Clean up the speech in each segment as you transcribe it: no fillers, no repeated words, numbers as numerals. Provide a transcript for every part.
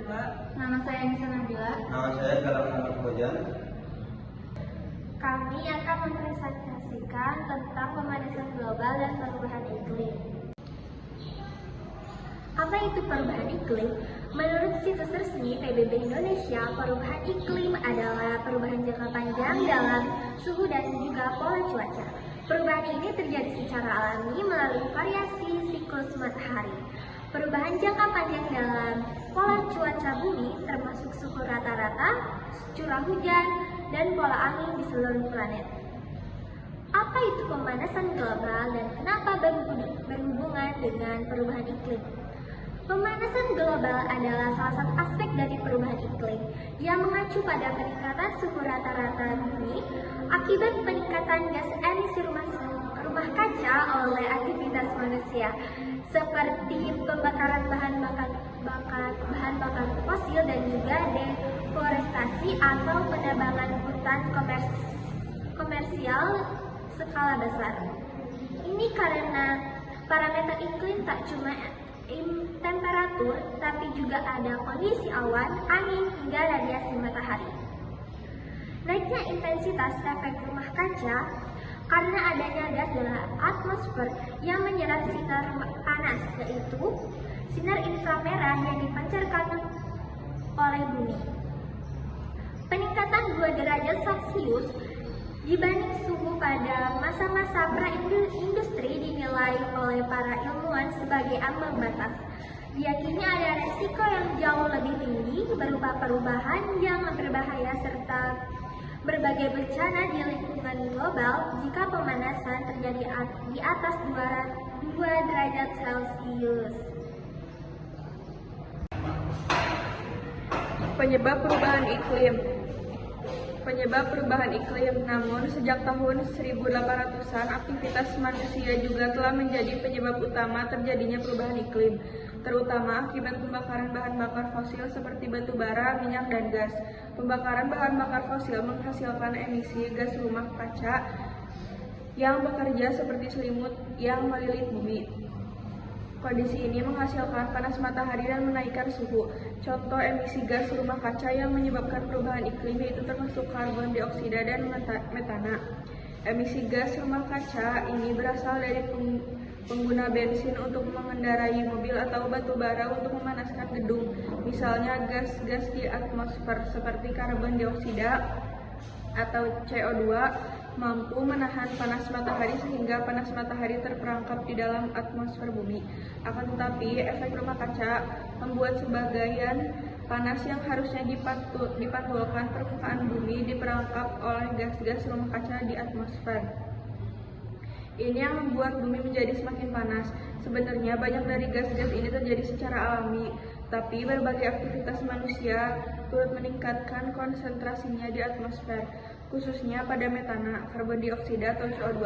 Pak. Nama saya Nisa Nabila. Nama saya Galang Muhammad Fauzan. Kami akan mempresentasikan tentang pemanasan global dan perubahan iklim. Apa itu perubahan iklim? Menurut situs resmi PBB Indonesia, perubahan iklim adalah perubahan jangka panjang dalam suhu dan juga pola cuaca. Perubahan ini terjadi secara alami melalui variasi siklus matahari. Perubahan jangka panjang dalam pola cuaca bumi termasuk suhu rata-rata, curah hujan, dan pola angin di seluruh planet. Apa itu pemanasan global dan kenapa berhubungan dengan perubahan iklim? Pemanasan global adalah salah satu aspek dari perubahan iklim yang mengacu pada peningkatan suhu rata-rata bumi akibat peningkatan gas emisi rumah kaca oleh aktivitas manusia seperti pembakaran bahan bakar fosil dan juga deforestasi atau penebangan hutan komersial skala besar. Ini karena parameter iklim tak cuma temperatur, tapi juga ada kondisi awan, angin, hingga radiasi matahari. Naiknya intensitas efek rumah kaca karena adanya gas dalam atmosfer yang menyerap sinar panas, yaitu sinar inframerah yang dipancarkan oleh bumi. Peningkatan 2 derajat Celcius dibanding suhu pada masa-masa pra-industri dinilai oleh para ilmuwan sebagai ambang batas. Diyakini ada resiko yang jauh lebih tinggi berupa perubahan yang berbahaya serta berbagai bencana di lingkungan global jika pemanasan terjadi di atas 2 derajat Celcius. Penyebab perubahan iklim. Namun sejak tahun 1800-an aktivitas manusia juga telah menjadi penyebab utama terjadinya perubahan iklim, terutama akibat pembakaran bahan bakar fosil seperti batu bara, minyak, dan gas. Pembakaran bahan bakar fosil menghasilkan emisi gas rumah kaca yang bekerja seperti selimut yang melilit bumi. Kondisi ini menghasilkan panas matahari dan menaikkan suhu. Contoh emisi gas rumah kaca yang menyebabkan perubahan iklim yaitu termasuk karbon dioksida dan metana. Emisi gas rumah kaca ini berasal dari pengguna bensin untuk mengendarai mobil atau batu bara untuk memanaskan gedung. Misalnya gas-gas di atmosfer seperti karbon dioksida atau CO2 mampu menahan panas matahari sehingga panas matahari terperangkap di dalam atmosfer bumi. Akan tetapi, efek rumah kaca membuat sebagian panas yang harusnya dipantulkan permukaan bumi diperangkap oleh gas-gas rumah kaca di atmosfer. Ini yang membuat bumi menjadi semakin panas. Sebenarnya banyak dari gas-gas ini terjadi secara alami, tapi berbagai aktivitas manusia turut meningkatkan konsentrasinya di atmosfer, khususnya pada metana, karbon dioksida atau CO2,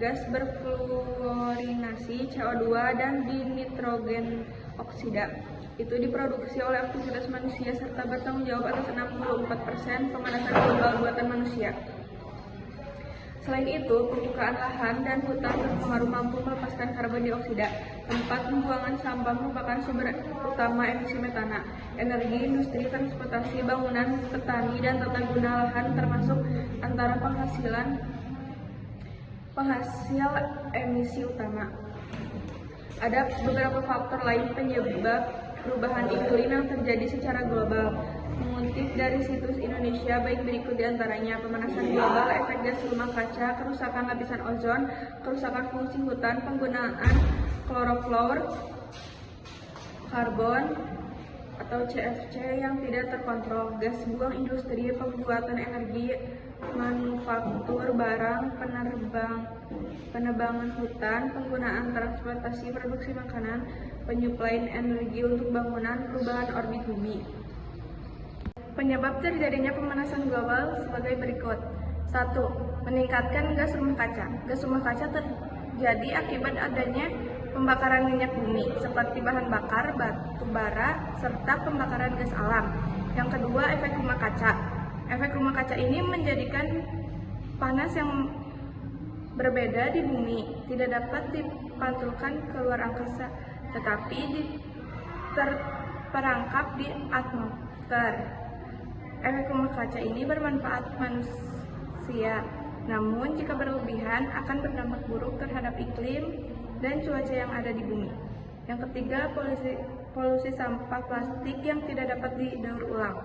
gas berfluorinasi CO2 dan dinitrogen oksida. Itu diproduksi oleh aktivitas manusia serta bertanggung jawab atas 64% pemanasan global buatan manusia. Selain itu, pembukaan lahan dan hutan berpengaruh mampu melepaskan karbon dioksida. Tempat pembuangan sampah merupakan sumber utama emisi metana. Energi, industri, transportasi, bangunan, petani, dan tata guna lahan termasuk antara penghasil emisi utama. Ada beberapa faktor lain penyebab perubahan iklim yang terjadi secara global. Mengutip dari situs Indonesia, baik berikut diantaranya: pemanasan global, efek gas rumah kaca, kerusakan lapisan ozon, kerusakan fungsi hutan, penggunaan kloroflor, karbon atau CFC yang tidak terkontrol, gas buang industri, pembuatan energi, manufaktur barang, penebangan hutan, penggunaan transportasi, produksi makanan, penyuplaian energi untuk bangunan, perubahan orbit bumi. Penyebab terjadinya pemanasan global sebagai berikut. 1. Meningkatkan gas rumah kaca. Gas rumah kaca terjadi akibat adanya pembakaran minyak bumi, seperti bahan bakar, batu bara, serta pembakaran gas alam. Yang kedua, efek rumah kaca. Efek rumah kaca ini menjadikan panas yang berbeda di bumi tidak dapat dipantulkan ke luar angkasa, tetapi terperangkap di atmosfer. Efek rumah kaca ini bermanfaat manusia, namun jika berlebihan akan berdampak buruk terhadap iklim dan cuaca yang ada di bumi. Yang ketiga, polusi sampah plastik yang tidak dapat didaur ulang.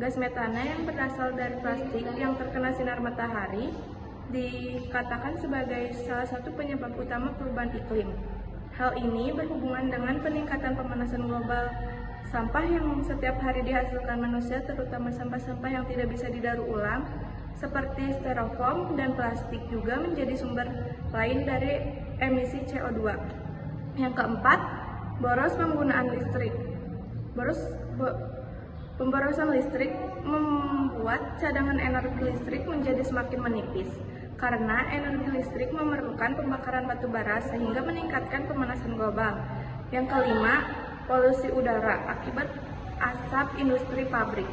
Gas metana yang berasal dari plastik yang terkena sinar matahari dikatakan sebagai salah satu penyebab utama perubahan iklim. Hal ini berhubungan dengan peningkatan pemanasan global. Sampah yang setiap hari dihasilkan manusia, terutama sampah-sampah yang tidak bisa didaur ulang, seperti styrofoam dan plastik, juga menjadi sumber lain dari emisi CO2. Yang keempat, boros penggunaan listrik. Pemborosan listrik membuat cadangan energi listrik menjadi semakin menipis, karena energi listrik memerlukan pembakaran batu bara sehingga meningkatkan pemanasan global. Yang kelima, polusi udara akibat asap industri pabrik.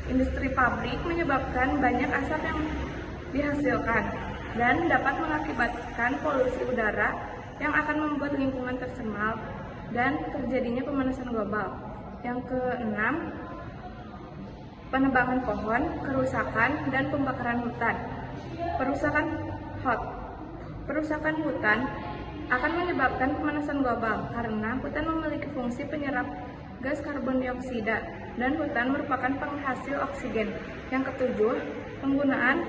Industri pabrik menyebabkan banyak asap yang dihasilkan dan dapat mengakibatkan polusi udara yang akan membuat lingkungan tercemar dan terjadinya pemanasan global. Yang keenam, penebangan pohon, kerusakan, dan pembakaran hutan. Perusakan hutan akan menyebabkan pemanasan global karena hutan memiliki fungsi penyerap gas karbon dioksida dan hutan merupakan penghasil oksigen. Yang ketujuh, penggunaan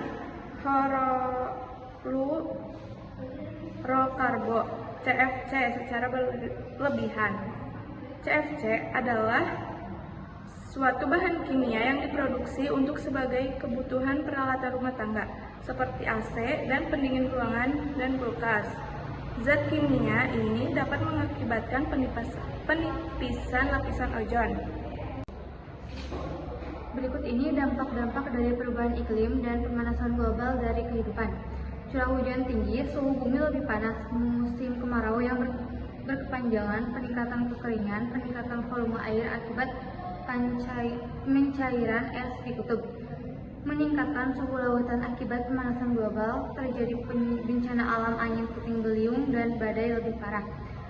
fluorokarbo CFC secara berlebihan. CFC adalah suatu bahan kimia yang diproduksi untuk sebagai kebutuhan peralatan rumah tangga seperti AC dan pendingin ruangan dan kulkas. Zat kimia ini dapat mengakibatkan penipisan lapisan ozon. Berikut ini dampak-dampak dari perubahan iklim dan pemanasan global dari kehidupan. Curah hujan tinggi, suhu bumi lebih panas, musim kemarau yang berkepanjangan, peningkatan kekeringan, peningkatan volume air akibat pencairan es di kutub, meningkatan suhu lautan akibat pemanasan global, terjadi bencana alam angin puting beliung dan badai lebih parah,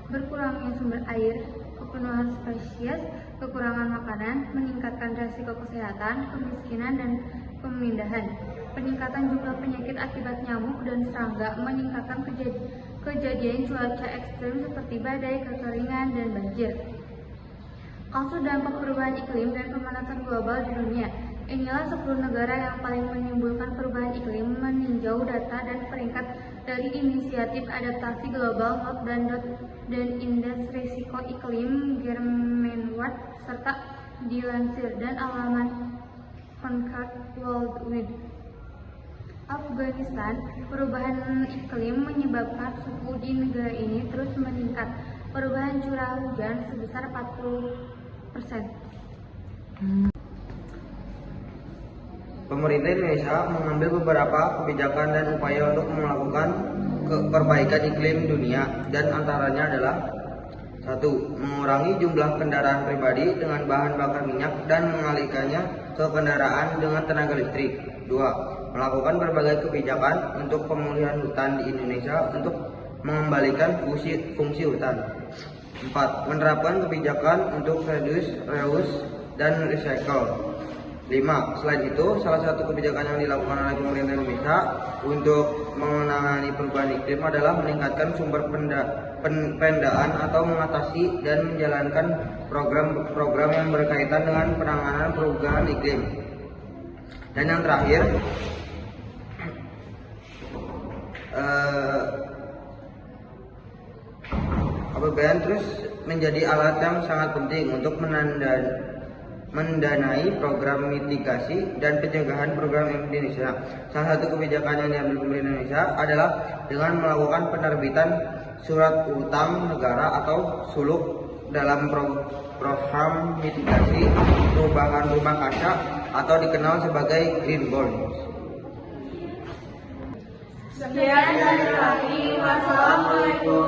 berkurangnya sumber air, kepenuhan spesies, kekurangan makanan, meningkatkan resiko kesehatan, kemiskinan, dan pemindahan, peningkatan jumlah penyakit akibat nyamuk dan serangga, meningkatkan kejadian cuaca ekstrim seperti badai, kekeringan, dan banjir. Kasus dampak perubahan iklim dan pemanasan global di dunia. Inilah 10 negara yang paling menimbulkan perubahan iklim meninjau data dan peringkat dari Inisiatif Adaptasi Global Not dan Indeks Risiko Iklim Germenward serta dilansir dan alamat Concord Worldwide. Afghanistan, perubahan iklim menyebabkan suhu di negara ini terus meningkat. Perubahan curah hujan sebesar 40%. Pemerintah Indonesia mengambil beberapa kebijakan dan upaya untuk melakukan perbaikan iklim dunia, dan antaranya adalah 1. Mengurangi jumlah kendaraan pribadi dengan bahan bakar minyak dan mengalihkannya ke kendaraan dengan tenaga listrik. 2. Melakukan berbagai kebijakan untuk pemulihan hutan di Indonesia untuk mengembalikan fungsi hutan. 4. Menerapkan kebijakan untuk reduce, reuse, dan recycle. 5. Selain itu, salah satu kebijakan yang dilakukan oleh pemerintah Indonesia untuk menangani perubahan iklim adalah meningkatkan sumber pendaan atau mengatasi dan menjalankan program-program yang berkaitan dengan penanganan perubahan iklim. Dan yang terakhir, APBN terus menjadi alat yang sangat penting untuk mendanai program mitigasi dan pencegahan program Indonesia. Salah satu kebijakan yang diambil pemerintah Indonesia adalah dengan melakukan penerbitan surat utang negara atau suluk dalam program mitigasi perubahan rumah kaca atau dikenal sebagai Green Bonds. Sekian dari kami. Wassalamualaikum